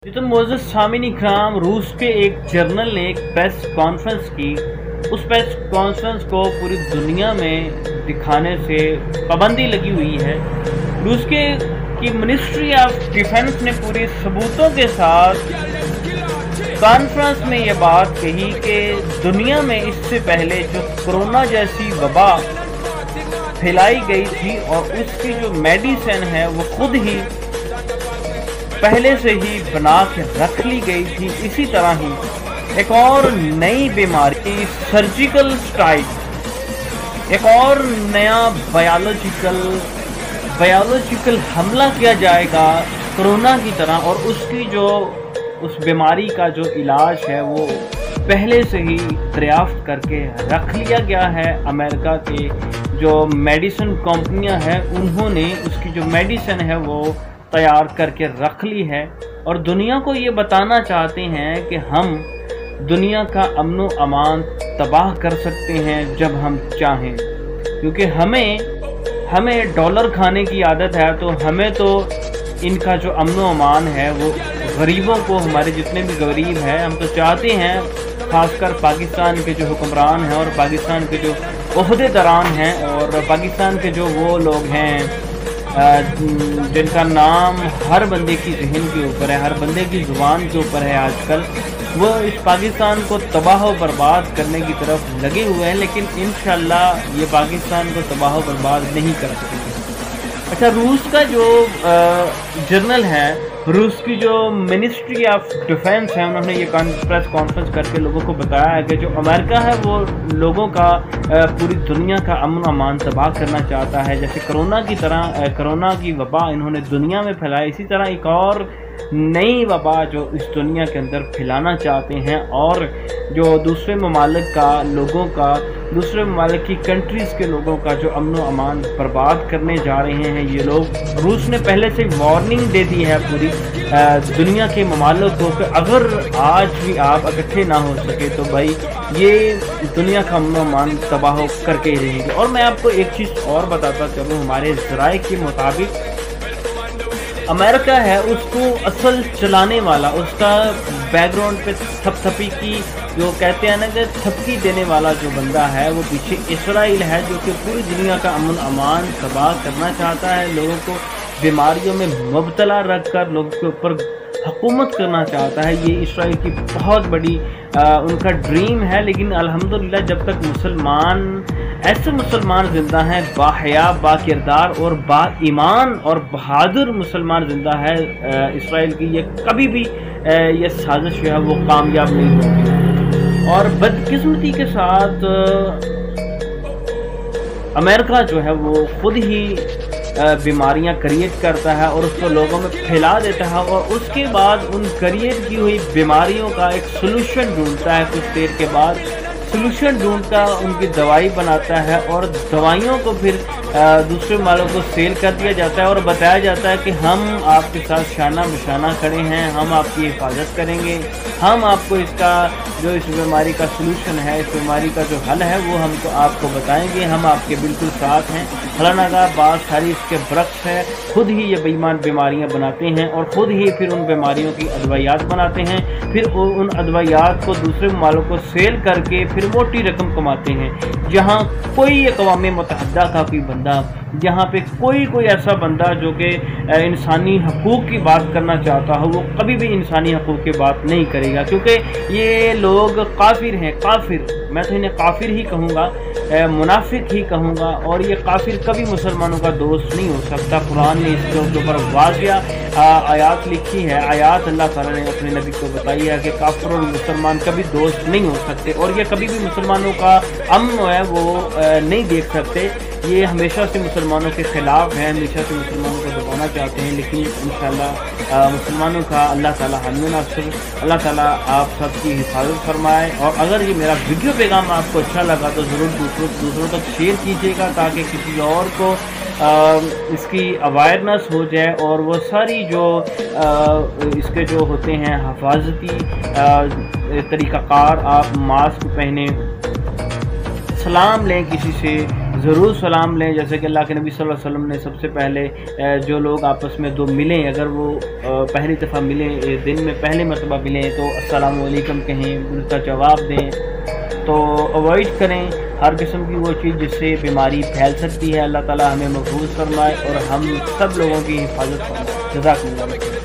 जी तो मोअज़्ज़ज़ सामिन इकराम, रूस के एक जर्नल ने एक प्रेस कॉन्फ्रेंस की। उस प्रेस कॉन्फ्रेंस को पूरी दुनिया में दिखाने से पाबंदी लगी हुई है। रूस की मिनिस्ट्री ऑफ डिफेंस ने पूरे सबूतों के साथ कॉन्फ्रेंस में ये बात कही कि दुनिया में इससे पहले जो कोरोना जैसी वबा फैलाई गई थी और उसकी जो मेडिसिन है वो खुद ही पहले से ही बना के रख ली गई थी। इसी तरह ही एक और नई बीमारी सर्जिकल स्ट्राइक, एक और नया बायोलॉजिकल हमला किया जाएगा कोरोना की तरह, और उसकी जो उस बीमारी का जो इलाज है वो पहले से ही दरियाफ्त करके रख लिया गया है। अमेरिका के जो मेडिसिन कंपनियां हैं उन्होंने उसकी जो मेडिसिन है वो तैयार करके रख ली है और दुनिया को ये बताना चाहते हैं कि हम दुनिया का अमन व अमान तबाह कर सकते हैं जब हम चाहें, क्योंकि हमें डॉलर खाने की आदत है। तो हमें तो इनका जो अमन व अमान है वो गरीबों को, हमारे जितने भी गरीब हैं, हम तो चाहते हैं, खासकर पाकिस्तान के जो हुक्मरान हैं और पाकिस्तान के जो ओहदेदारान हैं और पाकिस्तान के जो वो लोग हैं जिनका नाम हर बंदे की जहन के ऊपर है, हर बंदे की ज़ुबान के ऊपर है आजकल, वो इस पाकिस्तान को तबाह व बर्बाद करने की तरफ लगे हुए हैं, लेकिन इंशाअल्लाह ये पाकिस्तान को तबाह व बर्बाद नहीं कर सकेंगे। अच्छा, रूस का जो जर्नल है, रूस की जो मिनिस्ट्री ऑफ डिफेंस है, उन्होंने ये प्रेस कॉन्फ्रेंस करके लोगों को बताया है कि जो अमेरिका है वो लोगों का पूरी दुनिया का अमन अमान तबाह करना चाहता है। जैसे कोरोना की तरह कोरोना की वबा इन्होंने दुनिया में फैलाई, इसी तरह एक और नई वबा जो इस दुनिया के अंदर फैलाना चाहते हैं और जो दूसरे ममालिक का लोगों का, दूसरे ममालिक की कंट्रीज़ के लोगों का जो अमन व अमान बर्बाद करने जा रहे हैं ये लोग। रूस ने पहले से वार्निंग दे दी है पूरी दुनिया के ममालिक को कि अगर आज भी आप इकट्ठे ना हो सके तो भाई ये दुनिया का अमन व अमान तबाह करके ही रहेंगे। और मैं आपको एक चीज़ और बताता चलूँ, हमारे ज़राए के मुताबिक अमेरिका है उसको असल चलाने वाला, उसका बैकग्राउंड पे थपथपी की जो कहते हैं ना कि थपकी देने वाला जो बंदा है वो पीछे इसराइल है, जो कि पूरी दुनिया का अमन अमान तबाह करना चाहता है, लोगों को बीमारियों में मुब्तला रख कर लोगों के ऊपर हुकूमत करना चाहता है। ये इसराइल की बहुत बड़ी उनका ड्रीम है। लेकिन अल्हम्दुलिल्लाह जब तक ऐसे मुसलमान ज़िंदा हैं, बाहया, बाकिरदार और बाईमान और बहादुर मुसलमान ज़िंदा है इसराइल की, ये कभी भी ये साजिश जो है वो कामयाब नहीं होगी। और बदकिस्मती के साथ अमेरिका जो है वो खुद ही बीमारियां क्रिएट करता है और उसको लोगों में फैला देता है और उसके बाद उन क्रिएट की हुई बीमारियों का एक सोल्यूशन ढूंढता है। कुछ देर के बाद सोल्यूशन ढूंढता उनकी दवाई बनाता है और दवाइयों को फिर दूसरे मालों को सेल कर दिया जाता है और बताया जाता है कि हम आपके साथ शाना बिशाना खड़े हैं, हम आपकी हिफाजत करेंगे, हम आपको इसका जो इस बीमारी का सोल्यूशन है, इस बीमारी का जो हल है वो हमको आपको बताएंगे, हम आपके बिल्कुल साथ हैं। फलाना का बात सारी इसके बरक्स है, खुद ही ये बेईमान बीमारियां बनाते हैं और ख़ुद ही फिर उन बीमारियों की अदवायात बनाते हैं, फिर उन अदवायात को दूसरे मालों को सेल करके फिर मोटी रकम कमाते हैं। जहाँ कोई अक़वाम मुत्तहिदा का कोई बंदा, जहाँ पे कोई ऐसा बंदा जो कि इंसानी हकूक़ की बात करना चाहता हो, वो कभी भी इंसानी हकूक़ की बात नहीं करेगा, क्योंकि ये लोग काफिर हैं। काफिर, मैं तो इन्हें काफिर ही कहूँगा, मुनाफिक ही कहूँगा, और ये काफिर कभी मुसलमानों का दोस्त नहीं हो सकता। कुरान ने इसके ऊपर वाज़िया आयात लिखी है, आयात अल्लाह ताला ने अपने नबी को बताई है कि काफिर और मुसलमान कभी दोस्त नहीं हो सकते और ये कभी भी मुसलमानों का अमन है वो नहीं देख सकते। ये हमेशा से मुसलमानों के ख़िलाफ़ हैं, हमेशा से मुसलमानों को दबाना चाहते हैं, लेकिन इंशाअल्लाह मुसलमानों का अल्लाह ताला हामी नासिर, अल्लाह ताला आप सबकी हिफाजत फरमाए। और अगर ये मेरा वीडियो पैगाम आपको अच्छा लगा तो ज़रूर दूसरों तक शेयर कीजिएगा ताकि किसी और को इसकी अवेयरनेस हो जाए और वो सारी जो इसके जो होते हैं हिफाजती तरीक़ाकार, आप मास्क पहने, सलाम लें किसी से, ضرور سلام لیں، جیسے کہ اللہ کے نبی صلی اللہ علیہ وسلم نے سب سے پہلے جو لوگ آپس میں دو ملیں، اگر وہ پہلی دفعہ ملیں، دن میں پہلی مرتبہ ملیں تو السلام علیکم کہیں، ان کا جواب دیں۔ تو اوائڈ کریں ہر قسم کی وہ چیز جس سے بیماری پھیل سکتی ہے۔ اللہ تعالی ہمیں محفوظ فرمائے اور ہم سب لوگوں کی حفاظت فرمائے۔ جزاک اللہ۔